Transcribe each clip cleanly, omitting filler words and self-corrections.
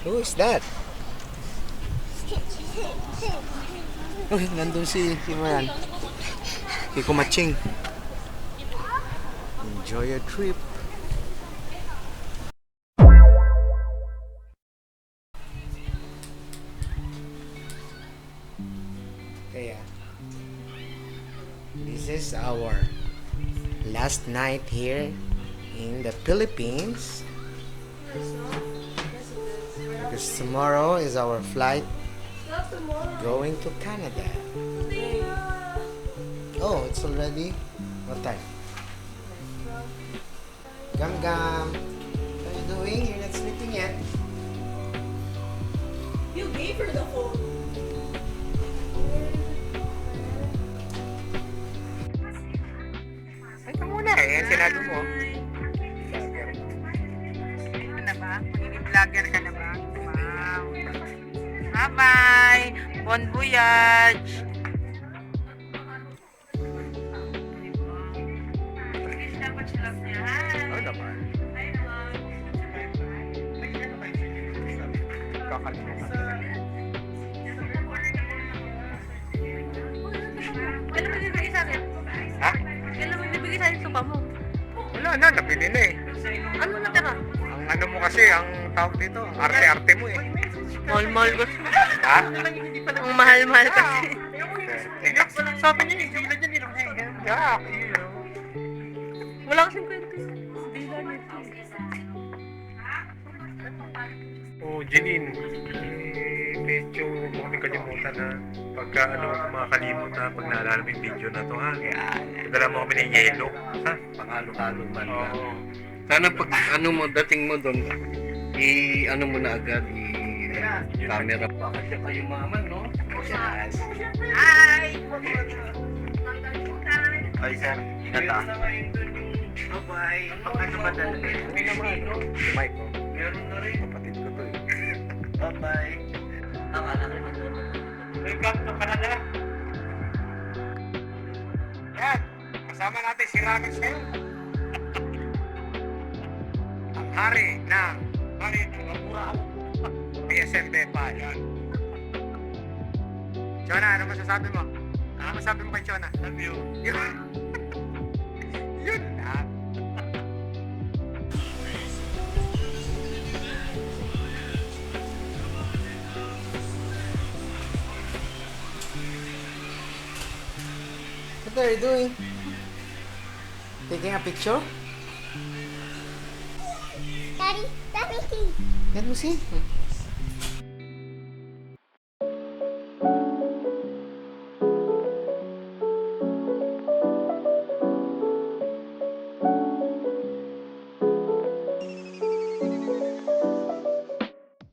Who is that? Uy, nandun si Mayan. Si Kumaching. Enjoy your trip. Kaya, this is our last night here in the Philippines. Because tomorrow is our flight going to Canada. Oh, it's already what time? Gam Gam, what are you doing? You're not sleeping yet. You gave her the phone. Ay, ka muna eh. Sinado mo. Ano na ba? Magiging vlogger ka na ba? Wow. Bye-bye. Bon voyage. Dapat sila niya. Oo naman. Hi, vlog. Kakalimutan. Kailan mo bibigay sa akin? Ha? Kailan mo bibigay sa akin sopa mo? Wala na, nabili na eh. Ano natira? Ang ano mo kasi, ang tawag dito, arte-arte mo eh. Mahal-mahal ko. Ha? Ang mahal-mahal kasi. Sabi niya, hindi na niya nilang yeah, Wala kasing kwento. Dila nito. Oh, Jeline, medyo mo kaming kalimutan na pagka makakalimot na pag naalala mo yung video na to ha. Padala mo kami ng yelo, ha? Pangalo-halo man. Oo. Sana pag ano mo, dating mo doon, ano mo na agad, camera. Bakit siya kayo maman, no? Yes. Hi! Ay, sir. Ganda. Bye-bye. Ano ba talaga? Si Mike, oh. Meron na rin. Kapatid ko to eh. Bye-bye. Welcome to Canada. Yan, kasama natin si Ramis ngayon. Ang hari ng Balit ng Mura. PSMB pa, yan. Chona, ano masasabi mo? Ano masasabi mo kay Chona? Love you. Yun. Yun lang. What are you doing? Taking a picture? Daddy, let me see. Let me see.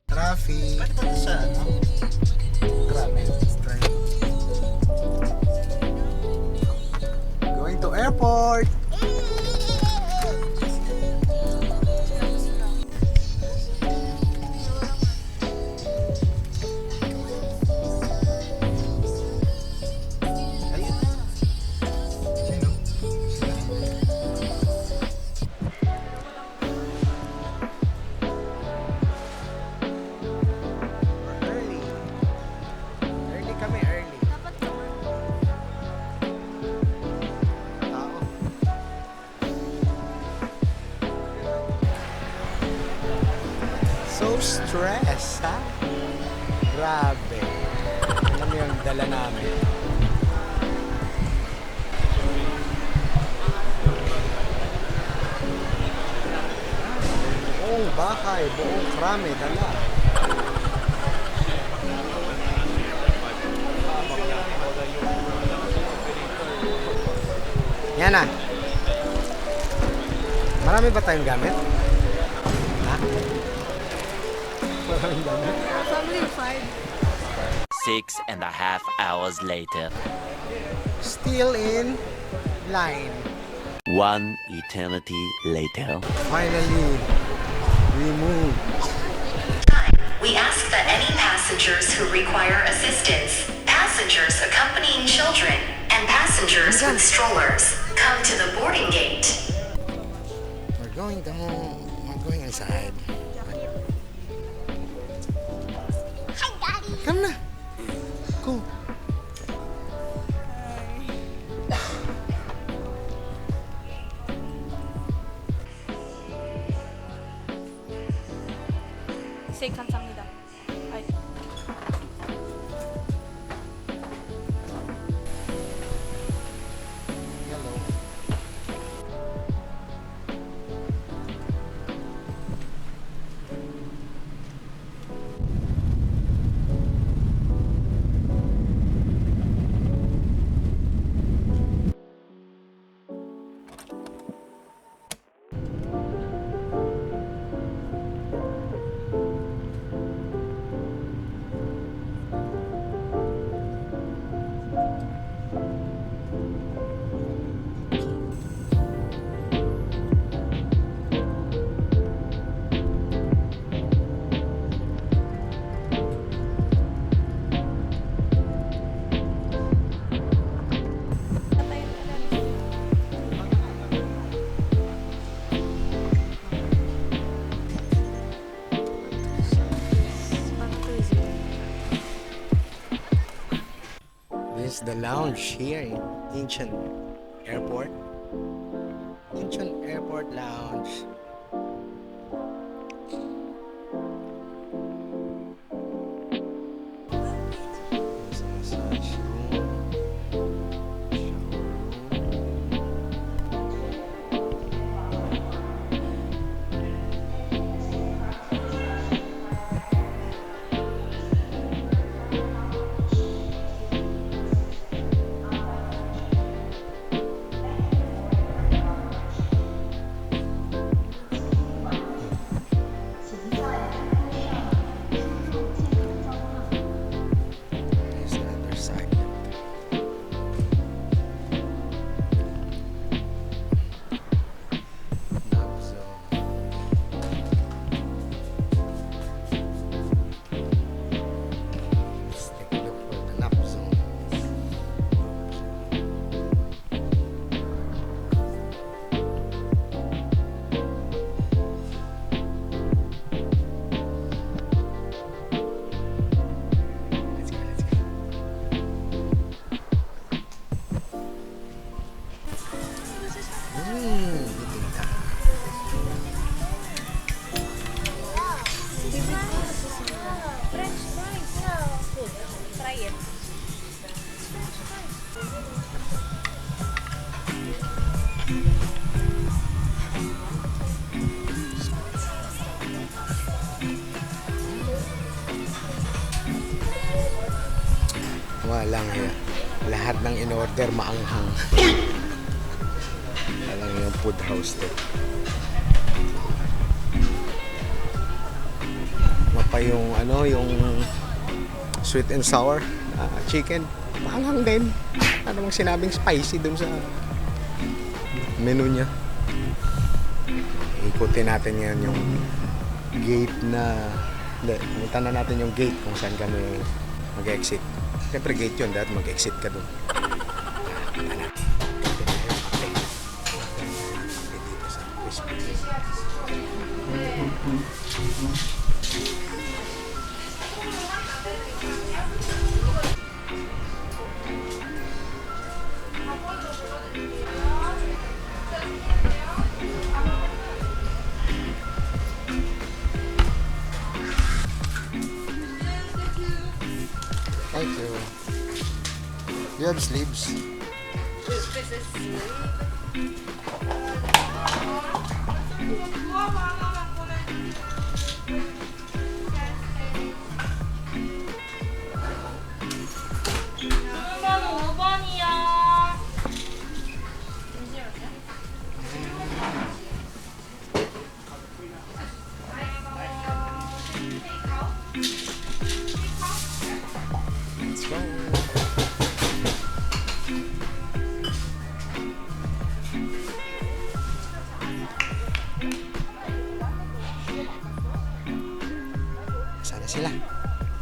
Traffic. Ba't ba ito sa ano? Grabe. Going to airport. Early. Early kami, early. Tao. So stressed, ha? Grabe. Alam mo yung dala namin. Buong bahay, buong krame, dala. Yan na. Marami ba tayong gamit? Ha? Maraming gamit? Family 6.5 hours later. Still in line. 1 eternity later. Finally, we moved. We ask that any passengers who require assistance, passengers accompanying children, and passengers with strollers come to the boarding gate. We're going inside. say 감사합니다. Ay. This is the lounge here in Incheon Airport. Incheon Airport Lounge. There's a massage room, there's the other side. Nap zone. Let's take a look for the nap zone. Let's go, let's go. Bibingka. French fries. No. Try it. Walang lahat ng in-order maanghang. Alam yung food house to. Mapa yung yung sweet and sour chicken. Maanghang din. Ano bang sinabing spicy dun sa menu niya. Ikutin natin yan yung gate na punta na natin yung gate kung saan kami mag-exit. Siyempre gate yun, dahil mag-exit ka dun. Dito sa Crispy. Thank you. Do you have sleeves? Let's go. Sana sila.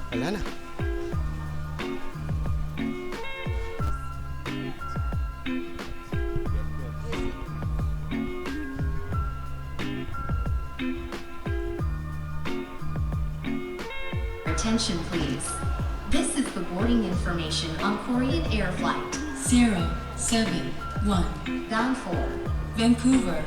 Wala na. Attention please. This is the boarding information on Korean Air Flight 071 bound for Vancouver.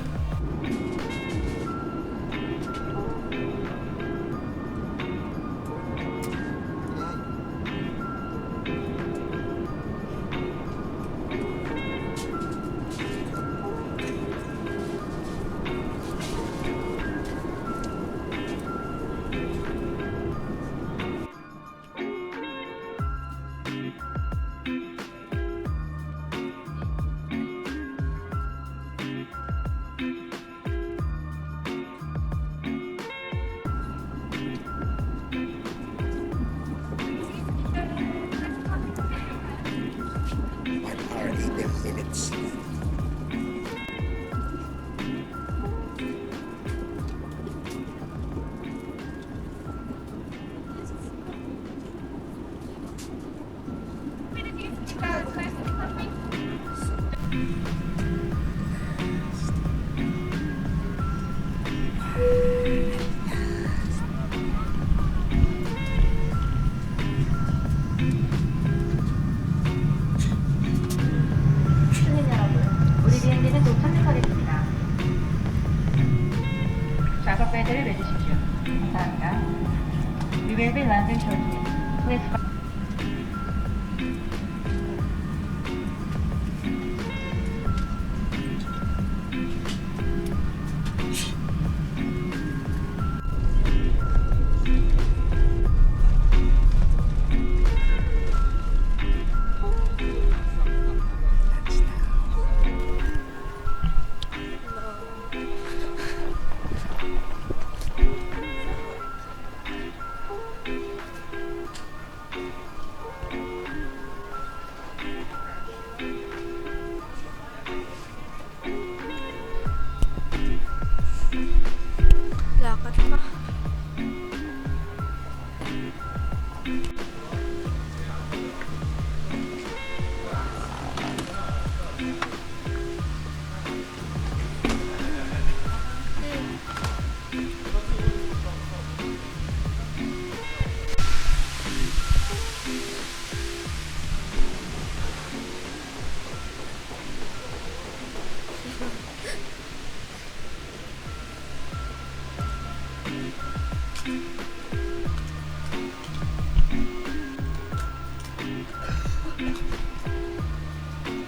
Dear beloved children, with Lakad pa.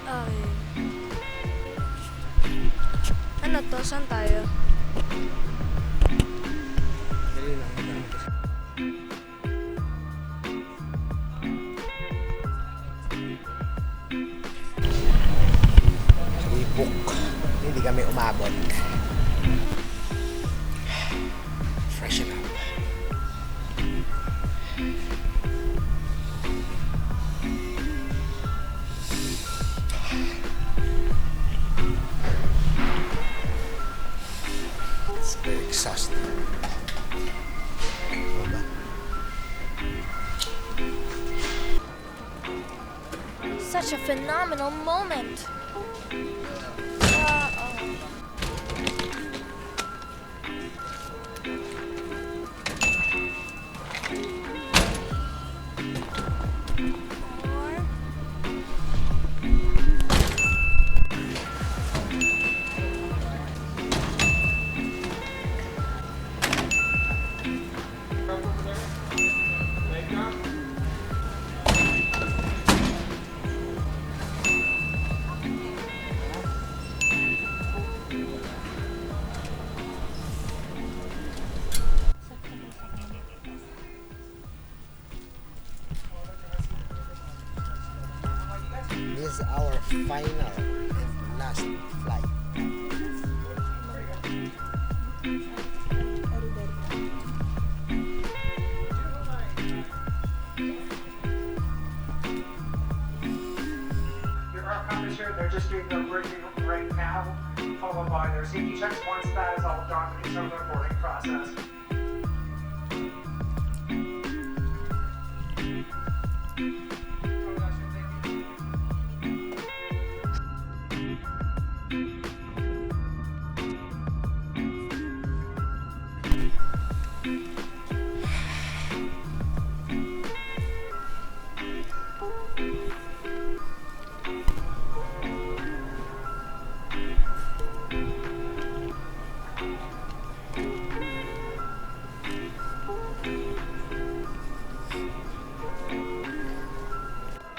Ay. Ano to? Saan tayo? Dali lang, hindi naman kasi. Ribok. Hindi kami umabot. Freshen up. It's very exhausting. Ano ba? Such a phenomenal moment. This is our final and last flight. Your aircraft is here. They're just doing their briefing right now, followed by their safety checks. Once that is all done, we start their boarding process.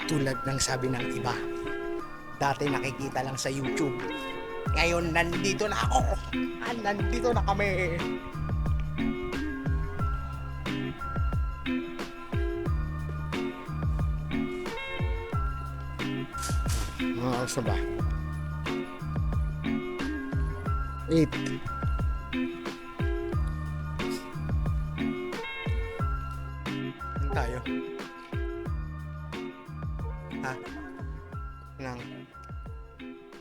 Tulad ng sabi ng iba, dati nakikita lang sa YouTube. Ngayon, nandito na ako. Nandito na kami. Mga oras na ba? 8. Saan tayo? Ha? Ng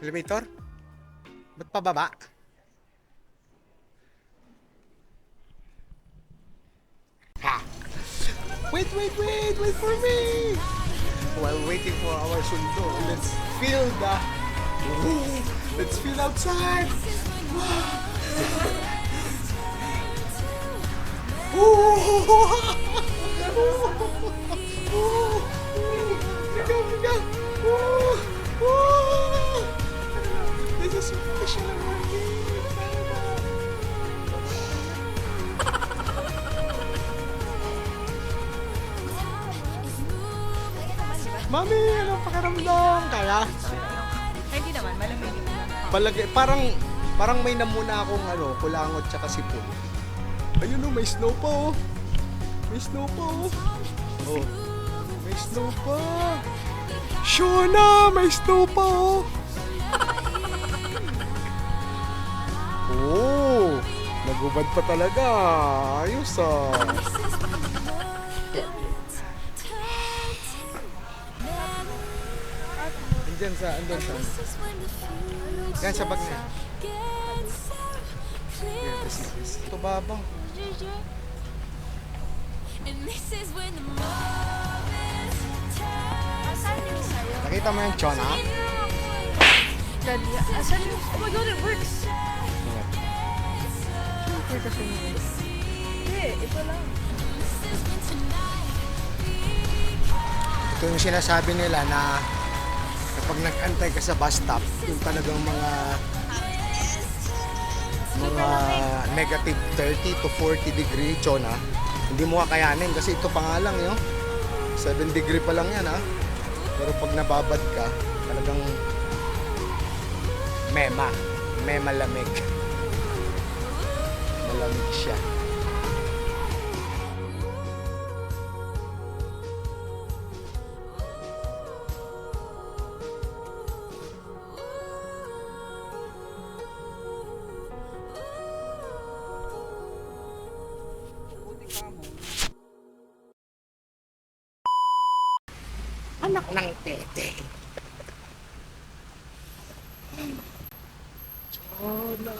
elevator? Ba't pababa? Ha! Wait for me! While waiting for our sundo, let's feel outside! This is official working! Mami, anong pakiramdam? Kaya, Hindi naman, malamig naman. palagi, parang may namuna akong kulangot tsaka sipon. Ayun may snow pa oh. May snow pa oh. Oh, may snow pa. Shona, may snow pa oh. Oh, nagubad pa talaga. Ayos ah. Andyan andun sa. Yan sa bag niya. Yan, this. Ito babang. Nakita mo yung Chona? Daddy, asan yung... Oh my God, it works! Hindi, ito lang. Ito yung sinasabi nila na kapag nag-antay ka sa bus stop, yung talagang mga negative 30 to 40 degree Chona, hindi mo kakayanin kasi ito pa nga lang yun. 7 degree pa lang yan ha. Pero pag nababad ka, talagang malamig. Malamig siya. Anak ng tete. Chona.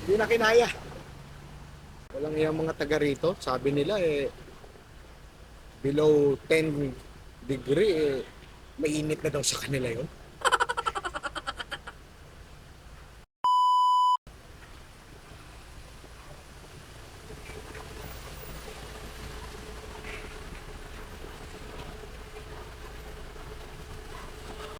Hindi na kinaya. Walang iyang mga taga rito. Sabi nila below 10 degree mainit na daw sa kanila yun.